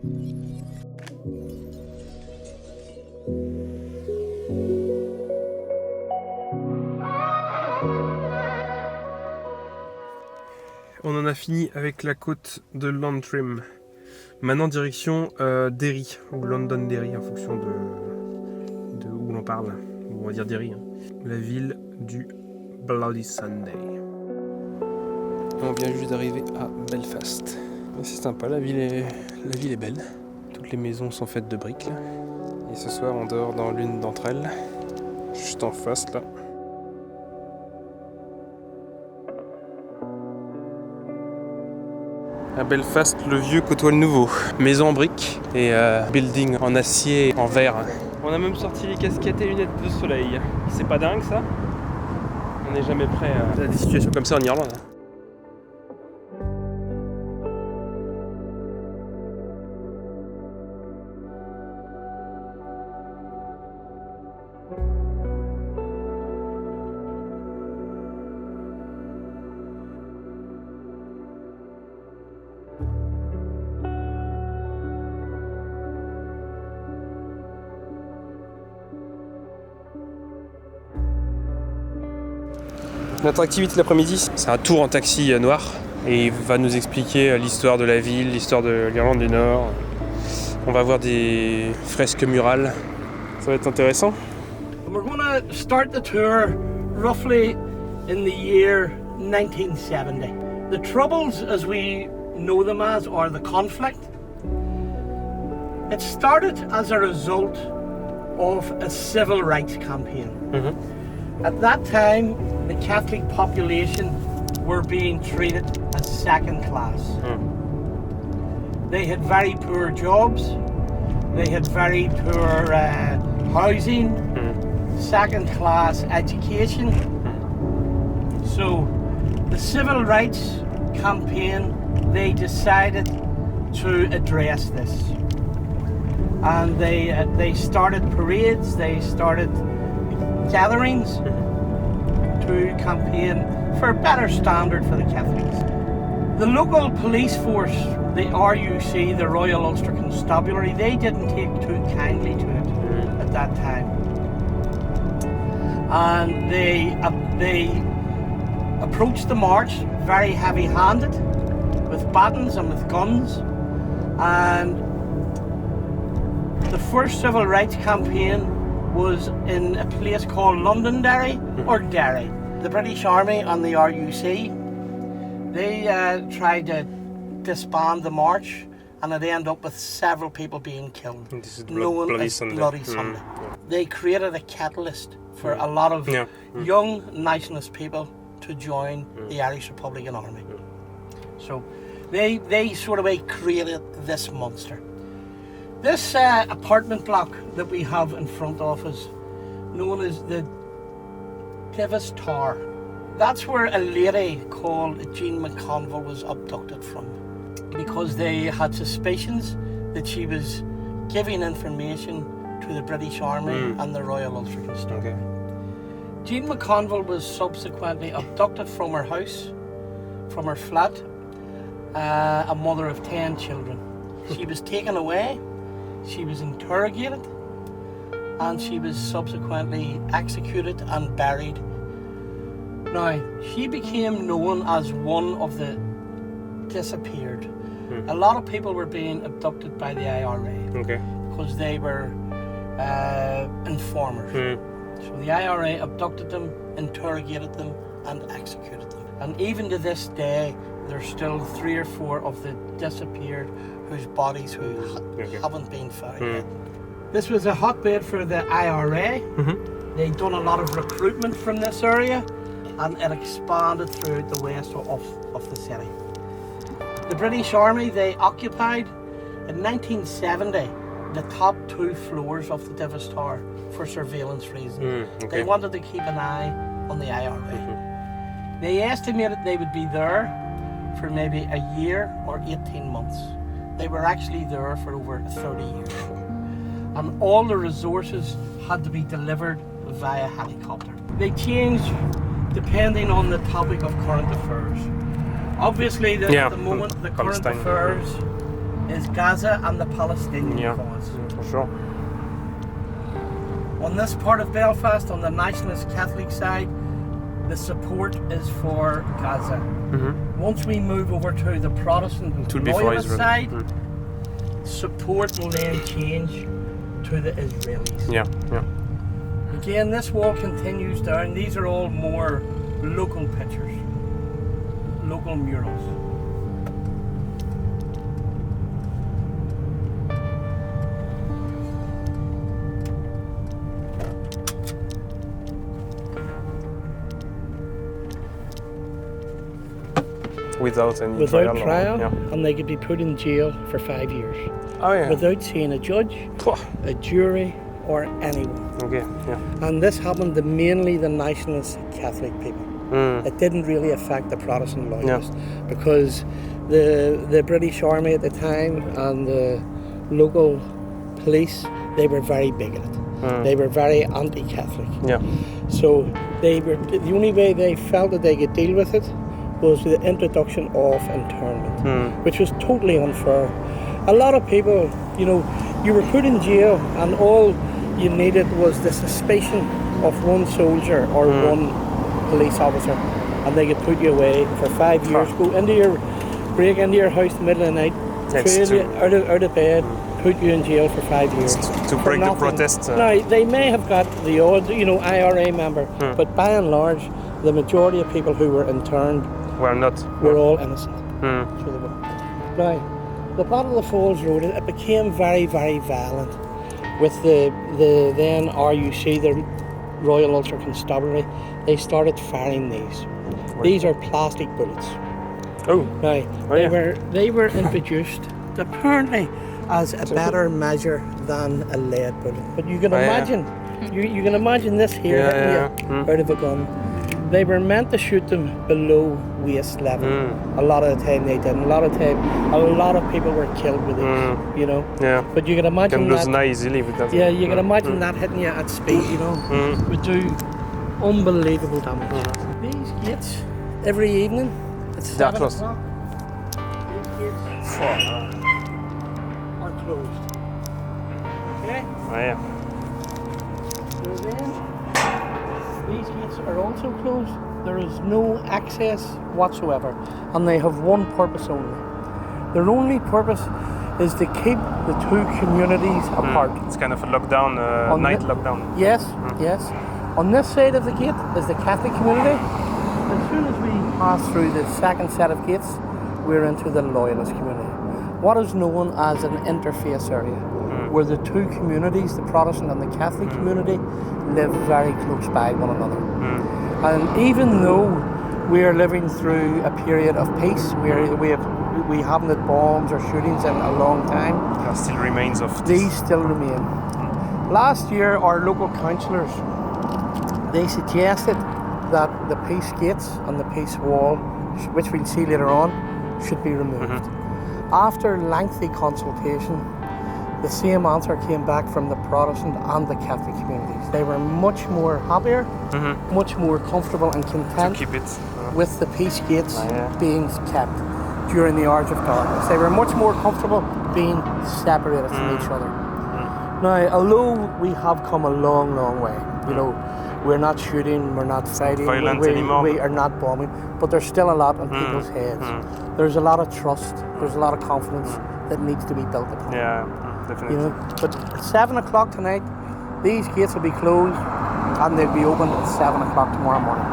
On en a fini avec la côte de Leitrim. Maintenant direction Derry, ou London-Derry en fonction de où l'on parle. On va dire Derry, hein. La ville du Bloody Sunday. On vient juste d'arriver à Belfast. C'est sympa, la ville est belle. Toutes les maisons sont faites de briques là. Et ce soir on dort dans l'une d'entre elles, juste en face là. À Belfast, le vieux côtoie le nouveau. Maison en briques et building en acier et en verre. On a même sorti les casquettes et lunettes de soleil. C'est pas dingue ça? On n'est jamais prêt à des situations comme ça en Irlande. Notre activité l'après-midi, c'est un tour en taxi noir et il va nous expliquer l'histoire de la ville, l'histoire de l'Irlande du Nord. On va voir des fresques murales, ça va être intéressant. We're going to start the tour roughly in the year 1970. The Troubles, as we know them as, or the conflict, it started as a result of a civil rights campaign. At that time, the Catholic population were being treated as second class. They had very poor jobs, they had very poor housing, second class education. So the civil rights campaign, they decided to address this. And they started parades, they started gatherings to campaign for a better standard for the Catholics. The local police force, the RUC, the Royal Ulster Constabulary, they didn't take too kindly to it at that time. And they approached the march very heavy-handed, with batons and with guns. And the first civil rights campaign was in a place called Londonderry or Derry. The British Army and the RUC, they tried to disband the march, and it ended up with several people being killed. This is Bloody Sunday. They created a catalyst for a lot of young nationalist people to join the Irish Republican Army. So they sort of created this monster. This apartment block that we have in front of us, known as the 𝒂𝒏𝒍𝒂𝒏𝒅. That's where a lady called Jean McConville was abducted from, because they had suspicions that she was giving information to the British Army and the Royal Ulster Constabulary. Jean McConville was subsequently abducted from her house, from her flat, a mother of 10 children. She was taken away. She was interrogated and she was subsequently executed and buried. Now, she became known as one of the disappeared. A lot of people were being abducted by the IRA because they were informers. So the IRA abducted them, interrogated them and executed them. And even to this day, there's still 3 or 4 of the disappeared whose bodies haven't been found yet. This was a hotbed for the IRA. They'd done a lot of recruitment from this area, and it expanded throughout the west of the city. The British Army, they occupied in 1970 the top 2 floors of the 𝒂𝒏𝒍𝒂𝒏𝒅 for surveillance reasons. They wanted to keep an eye on the IRA. They estimated they would be there for maybe a year or 18 months. They were actually there for over 30 years. And all the resources had to be delivered via helicopter. They changed depending on the topic of current affairs. Obviously, at the moment, the current affairs is Gaza and the Palestinian cause. For sure. On this part of Belfast, on the nationalist Catholic side, the support is for Gaza. Once we move over to the Protestant and loyalist side, support will then change to the Israelis. Yeah. Again, this wall continues down. These are all more local pictures, local murals. Without any Without trial, and they could be put in jail for 5 years. Oh yeah. Without seeing a judge, a jury, or anyone. Okay, yeah. And this happened to mainly the nationalist Catholic people. It didn't really affect the Protestant loyalists because the British Army at the time and the local police, they were very bigoted. They were very anti-Catholic. Yeah. So they were, the only way they felt that they could deal with it was the introduction of internment, which was totally unfair. A lot of people, you know, you were put in jail and all you needed was the suspicion of one soldier or one police officer, and they could put you away for 5 years, break into your house in the middle of the night, trail you out of bed, put you in jail for 5 years. To break the protest. Now, they may have got the odd, you know, IRA member, but by and large, the majority of people who were interned were all innocent. So they were. Now, the Battle of the Falls Road, it became very, very violent with the then RUC, the Royal Ulster Constabulary. They started firing these. These are plastic bullets. Oh. Now, they were introduced apparently as a better measure than a lead bullet. But you can imagine, you can imagine this here hitting you out of a gun. They were meant to shoot them below waist level. A lot of the time they didn't. A lot of people were killed with these, you know. Yeah. But you can imagine that. Can lose easily with that. Yeah, you can imagine that hitting you at speed, you know, would do unbelievable damage. These gates, every evening, at 7 o'clock, these gates are closed. Okay? Oh, yeah. So then, these gates are also closed. There is no access whatsoever, and they have one purpose only. Their only purpose is to keep the two communities apart. It's kind of a lockdown, night lockdown. Yes, yes. On this side of the gate is the Catholic community. As soon as we pass through the second set of gates, we're into the Loyalist community. What is known as an interface area, where the two communities, the Protestant and the Catholic community, live very close by one another. And even though we are living through a period of peace, we haven't had bombs or shootings in a long time, there still remains of these still remain. Last year, our local councillors, they suggested that the peace gates and the peace wall, which we'll see later on, should be removed. After lengthy consultation, the same answer came back from the Protestant and the Catholic communities. They were much more happier, much more comfortable and content to keep it with the peace gates being kept during the hours of darkness. They were much more comfortable being separated from each other. Now, although we have come a long, long way, you know, we're not shooting, we're not fighting, we are not bombing, but there's still a lot on people's heads. There's a lot of trust, there's a lot of confidence that needs to be built upon. Yeah, definitely. You know, but at 7 o'clock tonight, these gates will be closed and they'll be opened at 7 o'clock tomorrow morning.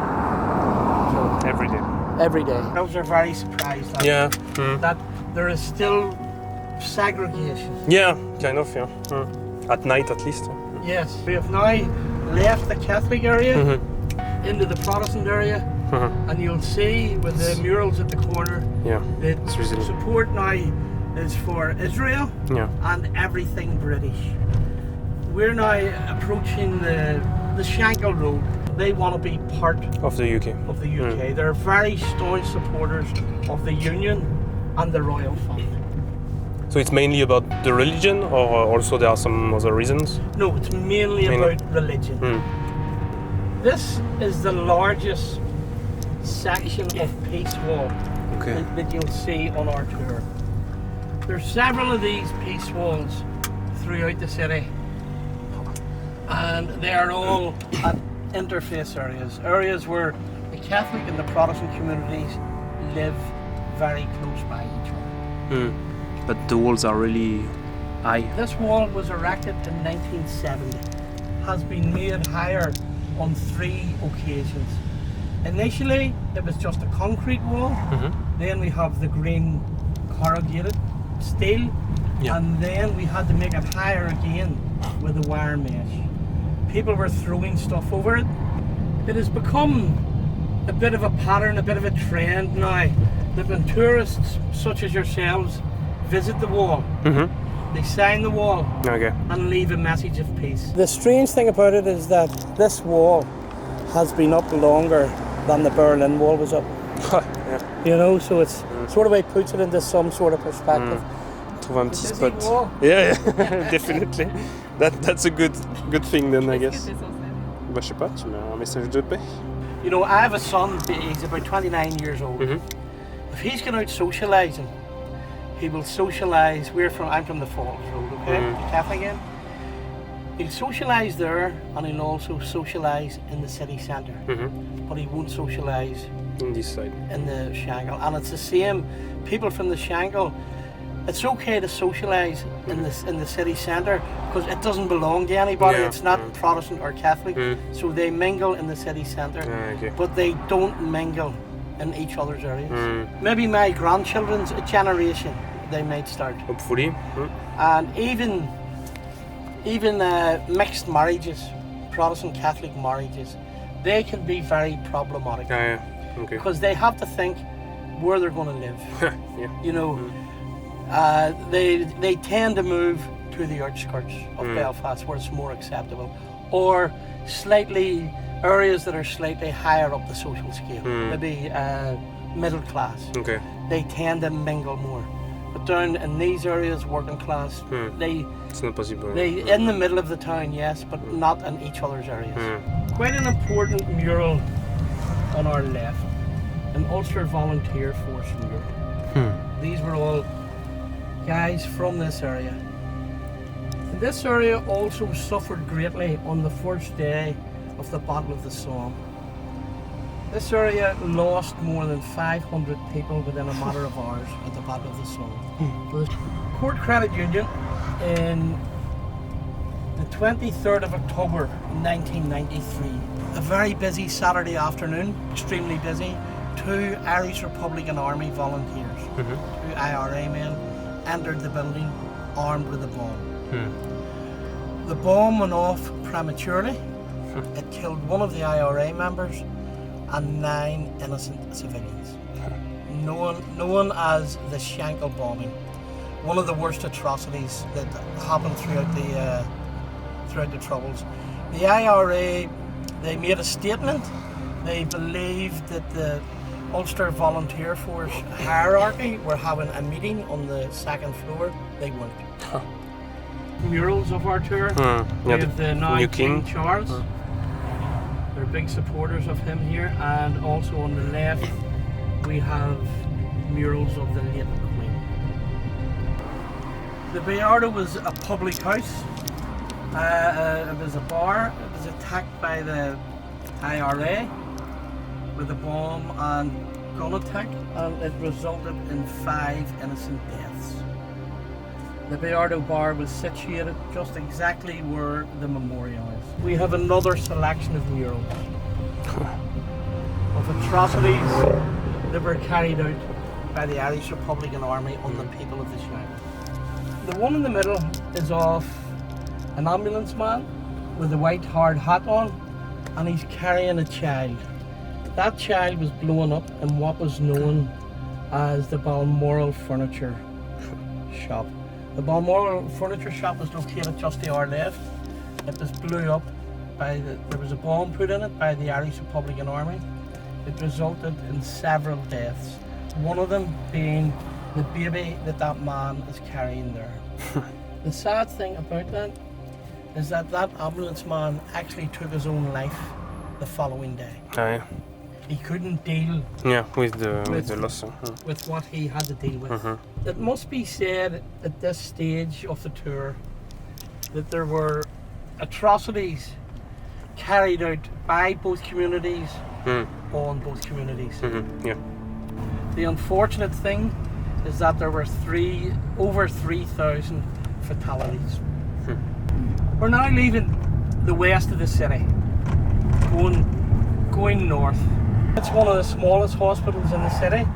So, every day. Every day. Those are very surprised that there is still segregation. Yeah, kind of, yeah. At night at least. Yes. We have now left the Catholic area into the Protestant area, and you'll see with the murals at the corner, the support now is for Israel and everything British. We're now approaching the Shankill Road. They want to be part of the UK. They're very staunch supporters of the Union and the royal family. So it's mainly about the religion, or also there are some other reasons? No, it's mainly about religion. This is the largest section of peace wall that you'll see on our tour. There's several of these peace walls throughout the city, and they are all at interface areas where the Catholic and the Protestant communities live very close by each other. But the walls are really high. This wall was erected in 1970, has been made higher on 3 occasions. Initially, it was just a concrete wall. Then we have the green corrugated steel, and then we had to make it higher again with the wire mesh. People were throwing stuff over it. It has become a bit of a pattern, a bit of a trend now, that when tourists such as yourselves visit the wall, they sign the wall and leave a message of peace. The strange thing about it is that this wall has been up longer than the Berlin Wall was up. You know, so it's sort of like puts it into some sort of perspective. Trouve un petit spot. Yeah, definitely. That's a good thing then, I guess. Bah, je sais pas, tu mets un message de paix. You know, I have a son, he's about 29 years old. If he's going out socialising, he will socialise. I'm from the Falls Road, okay? Catholic again. He'll socialise there, and he'll also socialise in the city centre. But he won't socialise on this side, in the Shangle. And it's the same. People from the Shangle, it's okay to socialise in the city centre because it doesn't belong to anybody. It's not Protestant or Catholic, so they mingle in the city centre, but they don't mingle in each other's areas. Maybe my grandchildren's generation, they might start. Hopefully. And even mixed marriages, Protestant Catholic marriages, they can be very problematic. Because they have to think where they're going to live. You know, they tend to move to the outskirts of Belfast where it's more acceptable, or slightly areas that are slightly higher up the social scale, maybe middle class. They tend to mingle more. But down in these areas, working class, it's not possible. They in the middle of the town, yes, but not in each other's areas. Quite an important mural on our left, an Ulster Volunteer Force mural. These were all guys from this area. And this area also suffered greatly on the first day of the Battle of the Somme. This area lost more than 500 people within a matter of hours at the Battle of the Somme. The Court Credit Union in the 23rd of October 1993, a very busy Saturday afternoon, extremely busy, 2 Irish Republican Army volunteers, 2 IRA men, entered the building armed with a bomb. The bomb went off prematurely. It killed one of the IRA members and 9 innocent civilians, known as the Shankill bombing, one of the worst atrocities that happened throughout the Troubles. The IRA, they made a statement. They believed that the Ulster Volunteer Force hierarchy were having a meeting on the 2nd floor. They weren't. Murals of our tour. We have the now King Charles. They're big supporters of him here, and also on the left we have murals of the late Queen. The 𝒂𝒅 was a public house. It was a bar. It was attacked by the IRA with a bomb and gun attack, and it resulted in 5 innocent deaths. The 𝒂𝒅 bar was situated just exactly where the memorial is. We have another selection of murals of atrocities that were carried out by the Irish Republican Army on the people of the Shankill. The one in the middle is of an ambulance man with a white hard hat on, and he's carrying a child. That child was blown up in what was known as the Balmoral Furniture Shop. The Balmoral Furniture Shop was located just to our left. It was blew up there was a bomb put in it by the Irish Republican Army. It resulted in several deaths. One of them being the baby that man is carrying there. The sad thing about that is that ambulance man actually took his own life the following day. he couldn't deal Yeah, with the loss. with what he had to deal with. It must be said at this stage of the tour that there were atrocities carried out by both communities on both communities. Yeah. The unfortunate thing is that there were over 3,000 fatalities. We're now leaving the west of the city, going north. It's one of the smallest hospitals in the city.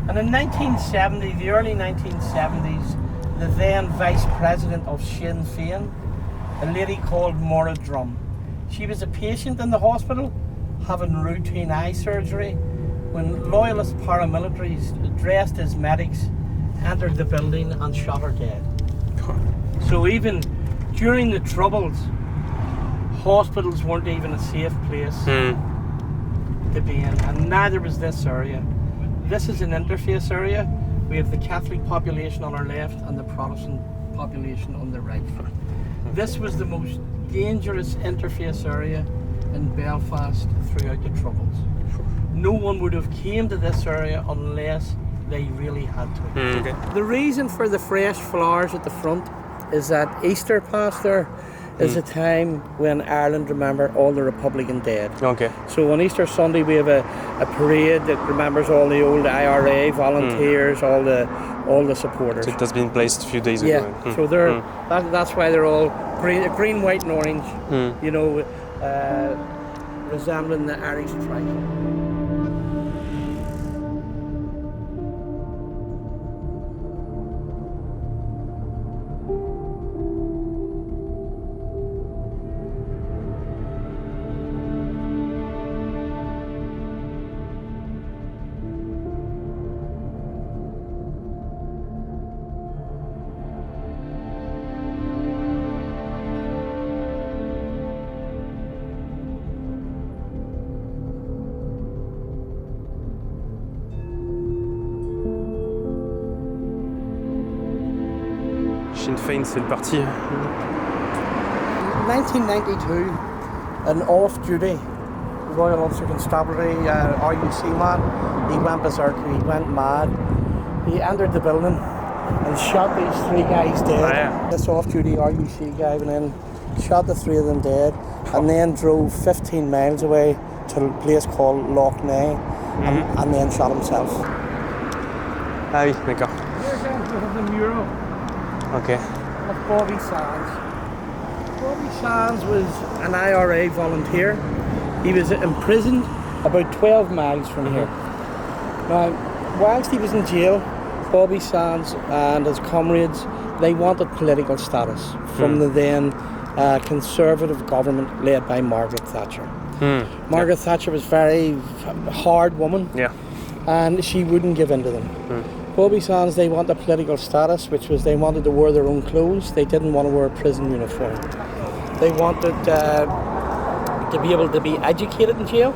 And in 1970, the early 1970s, the then Vice President of Sinn Féin, a lady called Maura Drum, she was a patient in the hospital having routine eye surgery when loyalist paramilitaries dressed as medics entered the building and shot her dead. So even during the Troubles, hospitals weren't even a safe place to be in, and neither was this area. This is an interface area. We have the Catholic population on our left and the Protestant population on the right. This was the most dangerous interface area in Belfast throughout the Troubles. No one would have came to this area unless they really had to. Okay. The reason for the fresh flowers at the front is that Easter past there is a time when Ireland remember all the Republican dead. Okay. So on Easter Sunday we have a parade that remembers all the old IRA volunteers, all the supporters. So it has been placed a few days ago. Yeah. So they're that's why they're all green, white, and orange. You know, resembling the Irish tricolor. Sinn Féin, c'est le parti. 1992, an off-duty Royal Ulster Constabulary RUC man, he went berserk, he went mad. He entered the building and shot these three guys dead. Oh, yeah. This off-duty RUC guy went in, shot the three of them dead, and then drove 15 miles away to a place called 𝒂𝒏𝒂𝒊𝒔 and then shot himself. Ah oui, d'accord. Here's the mural Ok. of Bobby Sands. Bobby Sands was an IRA volunteer. He was imprisoned about 12 miles from here. Now, whilst he was in jail, Bobby Sands and his comrades, they wanted political status from the then Conservative government led by Margaret Thatcher. Margaret Thatcher was a very hard woman, and she wouldn't give in to them. Bobby Sands, they wanted political status, which was they wanted to wear their own clothes. They didn't want to wear a prison uniform. They wanted to be able to be educated in jail.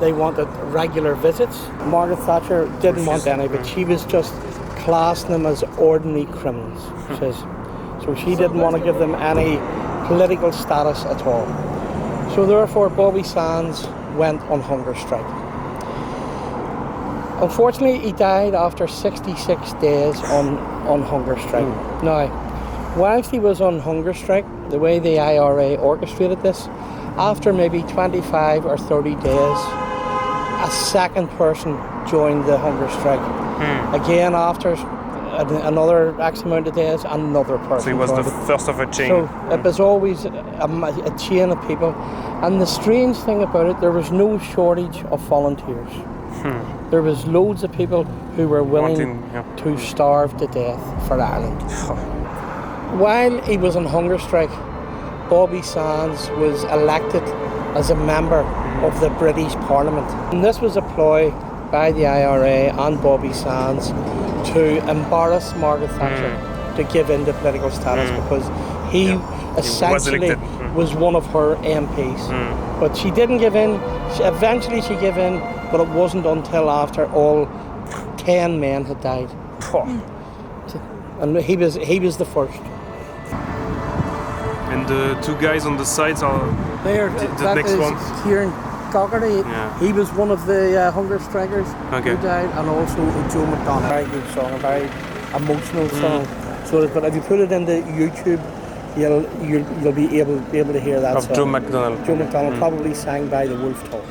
They wanted regular visits. Margaret Thatcher didn't want any, but she was just classing them as ordinary criminals. So she didn't want to give them any political status at all. So therefore, Bobby Sands went on hunger strike. Unfortunately, he died after 66 days on hunger strike. Now, whilst he was on hunger strike, the way the IRA orchestrated this, after maybe 25 or 30 days, a second person joined the hunger strike. Again, after another X amount of days, another person. So he was the first of a chain. So it was always a chain of people. And the strange thing about it, there was no shortage of volunteers. There was loads of people who were willing to starve to death for Ireland. While he was on hunger strike, Bobby Sands was elected as a member of the British Parliament. And this was a ploy by the IRA and Bobby Sands to embarrass Margaret Thatcher to give in to political status because he essentially was one of her MPs. But she didn't give in. Eventually she gave in, but it wasn't until after all 10 men had died. And he was the first. And the two guys on the sides are There, the next one. 𝒄𝒏𝒊𝒔. Yeah. He was one of the hunger strikers Okay. who died, and also Joe McDonagh. Very good song, a very emotional song. So, but if you put it into YouTube, you'll be able to hear that Of song. Joe McDonagh. Joe McDonagh, probably sang by the 𝒂ₓ🕋.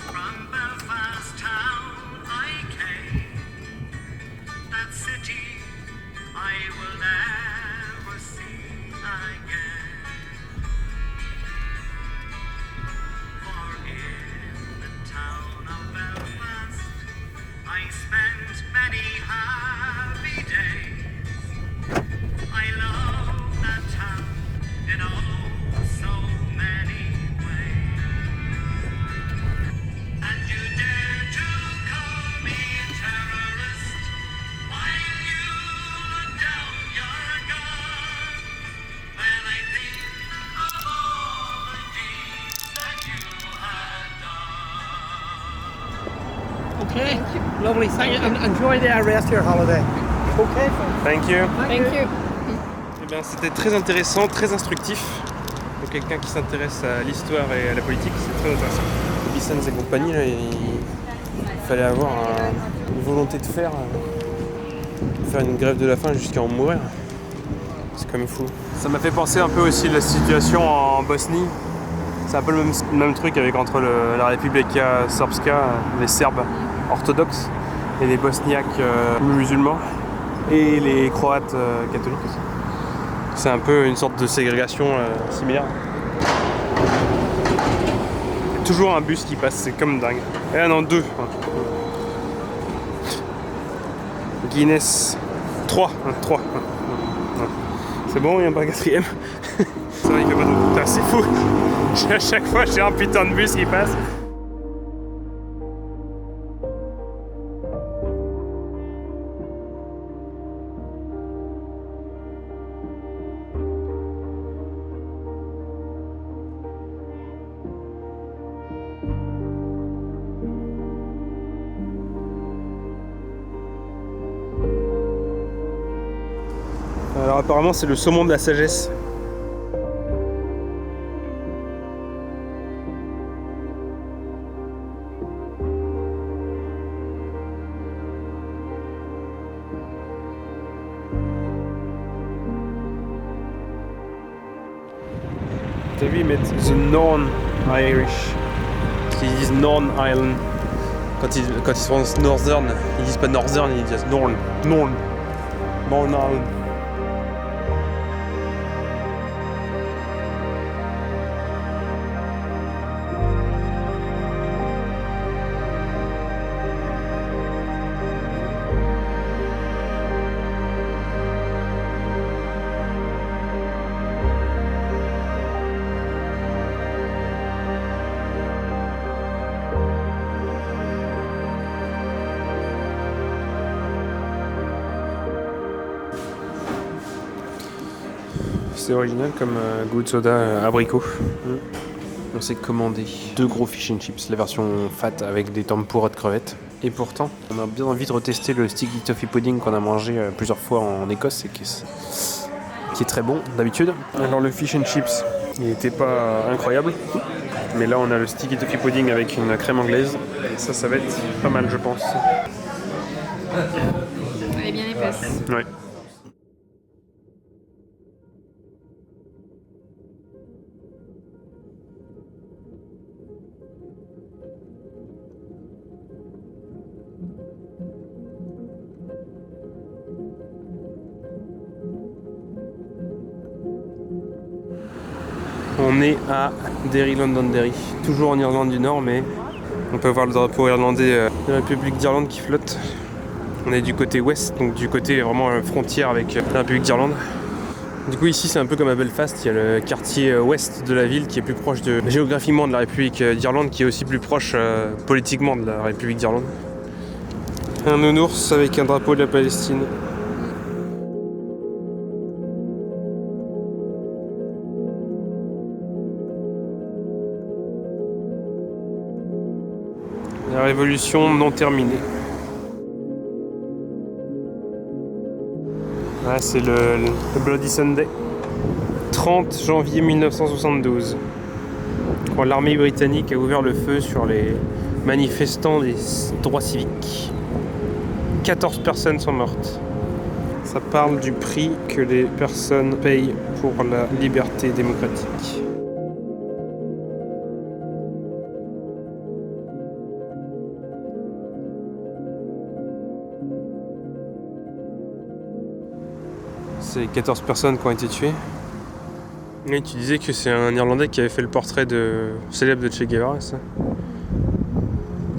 From Belfast town I came, that city I will never see again. For in the town of Belfast I spent many happy days. I love that town in oh so many ways. And you dare to call me a terrorist while you look down your gun. When I think of all the deeds that you had done. Okay, lovely. Thank you, and enjoy the rest of your holiday. Okay, Thank you. Thank you. Eh bien, c'était très intéressant, très instructif. Pour quelqu'un qui s'intéresse à l'histoire et à la politique, c'est très intéressant. 𝒂𝒏𝒍𝒂𝒏𝒅 et compagnie, là, il fallait avoir une volonté de faire une grève de la faim jusqu'à en mourir. C'est quand même fou. Ça m'a fait penser un peu aussi à la situation en Bosnie. C'est un peu le même truc avec entre la Republika Srpska, les Serbes orthodoxes, et les Bosniaques musulmans, et les Croates catholiques aussi. C'est un peu une sorte de ségrégation similaire. Toujours un bus qui passe, c'est comme dingue. Et là, non, 2. Guinness 3. 3. C'est bon, il n'y a pas un 4ème. C'est vrai, il fait pas de... Putain, c'est fou. À chaque fois, j'ai un putain de bus qui passe. Alors apparemment c'est le saumon de la sagesse. T'as vu, ils mettent the non-Irish. Parce qu'ils disent non-island. Quand ils sont northern, ils disent pas northern, ils disent norn. Norn. Norn-island. C'est original comme goût de soda abricot. On s'est commandé 2 gros fish and chips, la version fat avec des tempura de crevettes. Et pourtant, on a bien envie de retester le sticky toffee pudding qu'on a mangé plusieurs fois en Écosse et qui est très bon d'habitude. Alors le fish and chips, il n'était pas incroyable. Mais là on a le sticky toffee pudding avec une crème anglaise. Et ça va être pas mal je pense. Elle est bien épaisse. Ouais. On est à Derry, Londonderry, toujours en Irlande du Nord, mais on peut voir le drapeau irlandais de la République d'Irlande qui flotte. On est du côté ouest, donc du côté vraiment frontière avec la République d'Irlande. Du coup ici c'est un peu comme à Belfast, il y a le quartier ouest de la ville qui est plus proche géographiquement de la République d'Irlande, qui est aussi plus proche politiquement de la République d'Irlande. Un nounours avec un drapeau de la Palestine. La révolution non terminée. Ah, c'est le Bloody Sunday. 30 janvier 1972. quand l'armée britannique a ouvert le feu sur les manifestants des droits civiques. 14 personnes sont mortes. Ça parle du prix que les personnes payent pour la liberté démocratique. C'est 14 personnes qui ont été tuées. Et tu disais que c'est un Irlandais qui avait fait le portrait célèbre de Che Guevara, ça.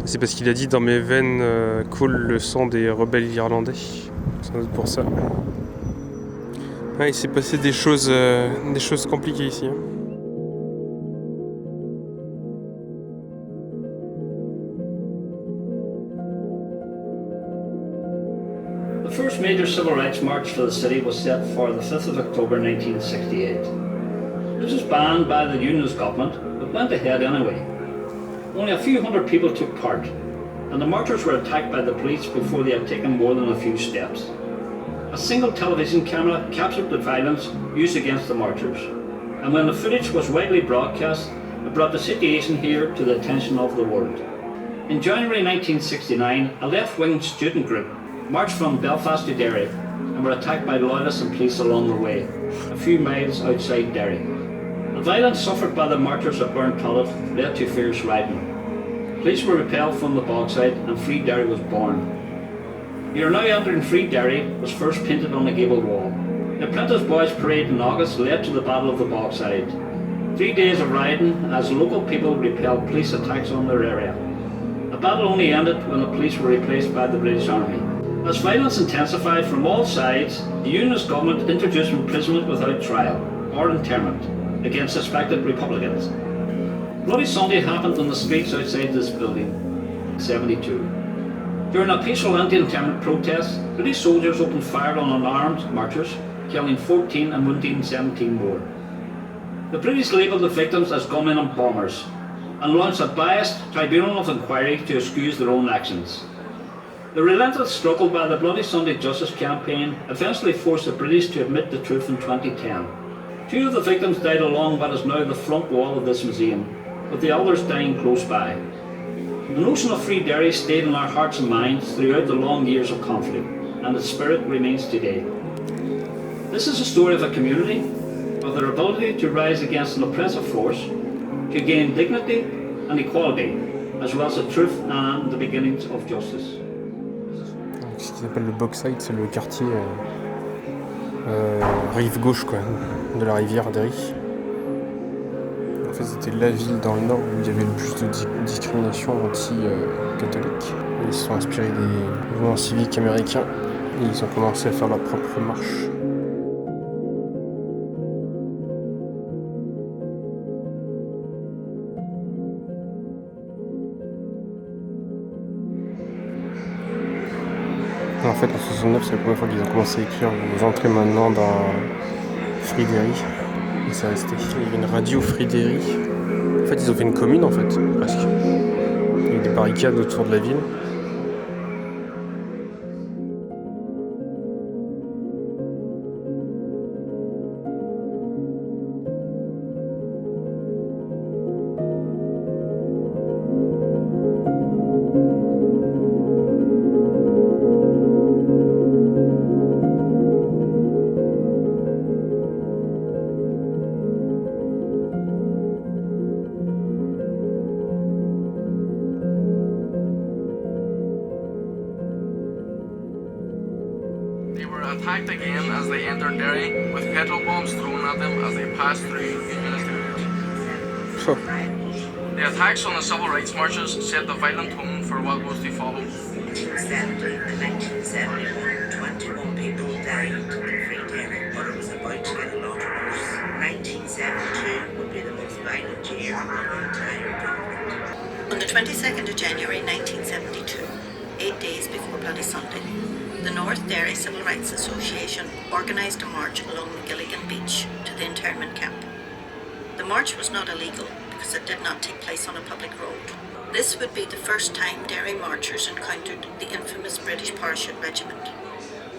C'est parce qu'il a dit « Dans mes veines coule le sang des rebelles irlandais ». Sans doute pour ça. Ouais, il s'est passé des choses compliquées ici. Hein. The first major civil rights march for the city was set for the 5th of October 1968. This was banned by the Unionist government, but went ahead anyway. Only a few hundred people took part, and the marchers were attacked by the police before they had taken more than a few steps. A single television camera captured the violence used against the marchers, and when the footage was widely broadcast, it brought the situation here to the attention of the world. In January 1969, a left-wing student group marched from Belfast to Derry and were attacked by loyalists and police along the way, a few miles outside Derry. The violence suffered by the marchers at ℓ𝒂𝒏𝒅𝒂𝒊𝒔 led to fierce rioting. Police were repelled from the Bogside and Free Derry was born. "You are now entering Free Derry" was first painted on the gable wall. The Apprentice Boys Parade in August led to the Battle of the Bogside. 3 days of rioting as local people repelled police attacks on their area. The battle only ended when the police were replaced by the British Army. As violence intensified from all sides, the Unionist government introduced imprisonment without trial or internment against suspected Republicans. Bloody Sunday happened on the streets outside this building in 1972. During a peaceful anti-internment protest, British soldiers opened fire on unarmed marchers, killing 14 and wounding 17 more. The British labelled the victims as gunmen and bombers and launched a biased tribunal of inquiry to excuse their own actions. The relentless struggle by the Bloody Sunday Justice Campaign eventually forced the British to admit the truth in 2010. 2 of the victims died along what is now the front wall of this museum, with the others dying close by. The notion of Free Derry stayed in our hearts and minds throughout the long years of conflict, and its spirit remains today. This is a story of a community, of their ability to rise against an oppressive force, to gain dignity and equality, as well as the truth and the beginnings of justice. Ce qu'ils appellent le Bogside, c'est le quartier rive gauche quoi, de la rivière Derry. En fait, c'était la ville dans le nord où il y avait le plus de discrimination anti-catholique. Ils se sont inspirés des mouvements civiques américains et ils ont commencé à faire leur propre marche. En fait, en 69, c'est la première fois qu'ils ont commencé à écrire « Vous entrez maintenant dans Free Derry ». Et c'est resté. Il y avait une radio Free Derry. En fait, ils ont fait une commune, en fait, presque. Avec des barricades autour de la ville. They were attacked again as they entered Derry, with petrol bombs thrown at them as they passed through Unionist areas. The attacks on the civil rights marches set the violent tone for what was to follow. 1970 and 1971, 21 people died in Free Derry, but it was about to get a lot worse. 1972 would be the most violent year in the entire conflict. On the 22nd of January 1972, 8 days before Bloody Sunday, the North Derry Civil Rights Association organised a march along the Gilligan Beach to the internment camp. The march was not illegal because it did not take place on a public road. This would be the first time Derry marchers encountered the infamous British parachute regiment,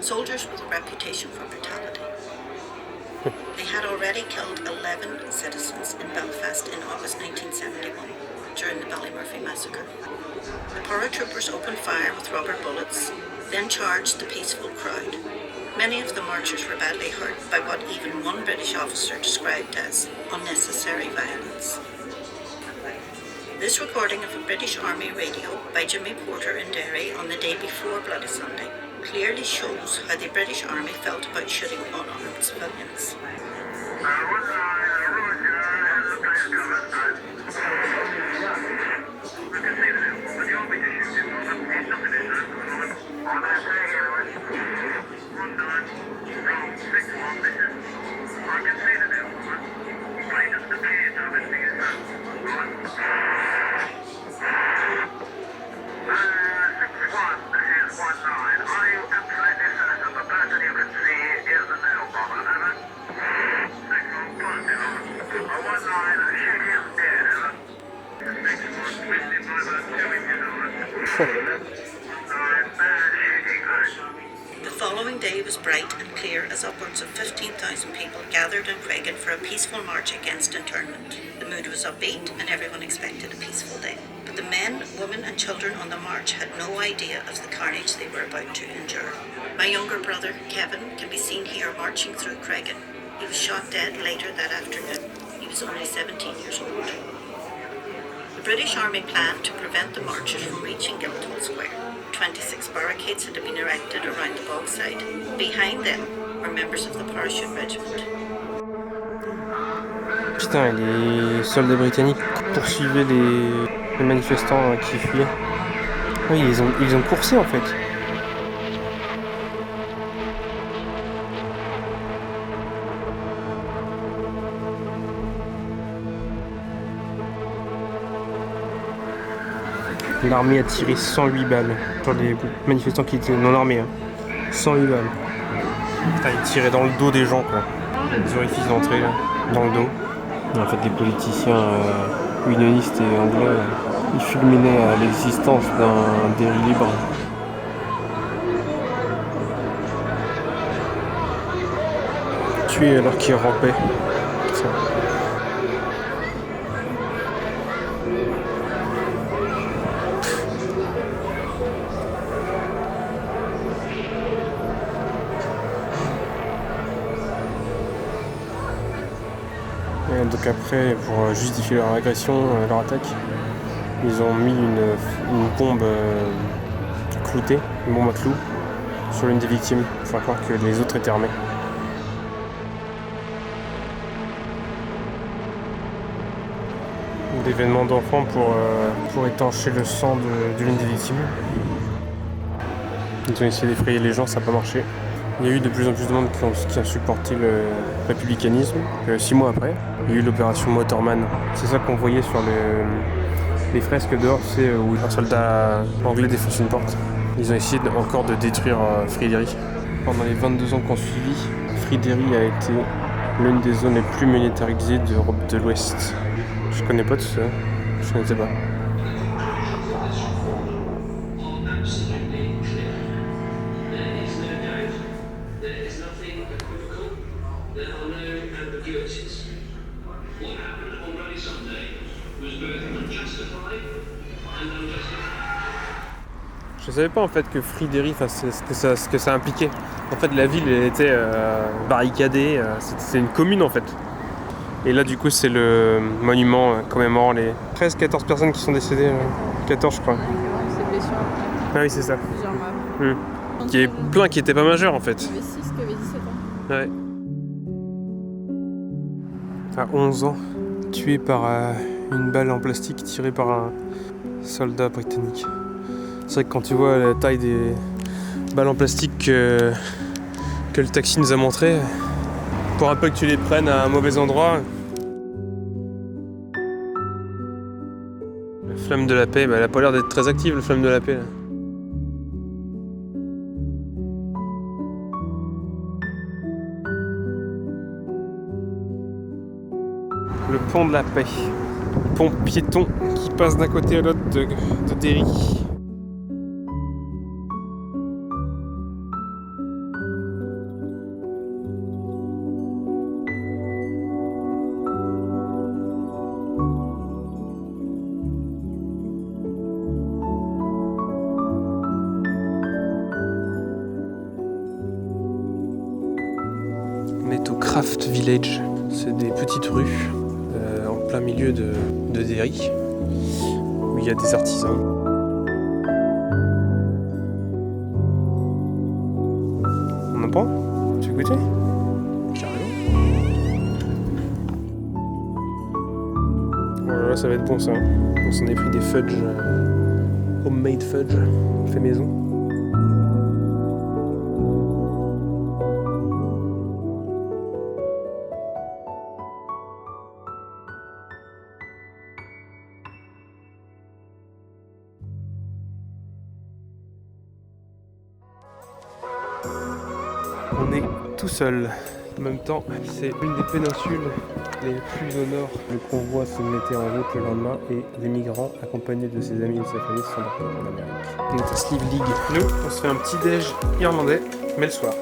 soldiers with a reputation for brutality. They They had already killed 11 citizens in Belfast in August 1971 during the Ballymurphy massacre. The paratroopers opened fire with rubber bullets, then charged the peaceful crowd. Many of the marchers were badly hurt by what even one British officer described as unnecessary violence. This recording of a British Army radio by Jimmy Porter in Derry on the day before Bloody Sunday clearly shows how the British Army felt about shooting unarmed civilians. The following day was bright and clear as upwards of 15,000 people gathered in Creggan for a peaceful march against internment. The mood was upbeat and everyone expected a peaceful day. But the men, women and children on the march had no idea of the carnage they were about to endure. My younger brother, Kevin, can be seen here marching through Creggan. He was shot dead later that afternoon. He was only 17 years old. The British Army planned to prevent the marchers from reaching 𝒄𝒐𝒏𝒊𝒔. 26 barricades had been erected around the bog side. Behind them were members of the parachute regiment. Putain, les soldats britanniques poursuivaient les manifestants qui fuyaient. Oui, ils ont coursé en fait. L'armée a tiré 108 balles sur les manifestants qui étaient non armés. 108 balles. Putain, ils tiraient dans le dos des gens, quoi. Ils orifices d'entrée, là, dans le dos. Et en fait, les politiciens unionistes et anglais, ils fulminaient à l'existence d'un Derry libre. Tués alors qu'ils rampaient. Ça. Et donc après, pour justifier leur agression, leur attaque, ils ont mis une bombe cloutée, une bombe à clous, sur l'une des victimes, pour faire croire que les autres étaient armés. D'événements d'enfants pour étancher le sang de l'une des victimes. Ils ont essayé d'effrayer les gens, ça n'a pas marché. Il y a eu de plus en plus de monde qui a supporté le républicanisme. 6 mois après, il y a eu l'opération Motorman. C'est ça qu'on voyait sur les fresques dehors, c'est où un soldat anglais défonce une porte. Ils ont essayé encore de détruire Friederi. Pendant les 22 ans qu'on suivi, Friederi a été l'une des zones les plus militarisées d'Europe de l'Ouest. Je connais pas tout ça, je connaissais pas. Je savais pas en fait que Friederi, ce que ça impliquait. En fait, la ville elle était barricadée, c'était une commune en fait. Et là, du coup, c'est le monument commémorant les 13-14 personnes qui sont décédées. 14, je crois. C'est blessure. Ah oui, c'est ça. Plusieurs morts. Il y avait plein qui étaient pas majeurs en fait. Il y avait 6 qui avaient 17 ans. Ouais. À 11 ans, tué par une balle en plastique tirée par un soldat britannique. C'est vrai que quand tu vois la taille des balles en plastique que le taxi nous a montré, pour un peu que tu les prennes à un mauvais endroit. La flamme de la paix, elle a pas l'air d'être très active, la flamme de la paix. Là. Le pont de la paix. Pont piéton qui passe d'un côté à l'autre de Derry. 𝒄𝒏𝒇���𝒊𝒕 Village. C'est des petites rues en plein milieu de Derry où il y a des artisans. On en prend? Tu veux goûter? Carrément. Oh là là, ça va être bon ça. On s'en est pris des fudge, homemade fudge, fait maison. On est tout seul. En même temps, c'est une des péninsules les plus au nord. Le convoi se mettait en route le lendemain et les migrants, accompagnés de ses amis et de sa famille, s'embarquaient en Amérique. On est à Slieve League. Nous, on se fait un petit déj irlandais, mais le soir.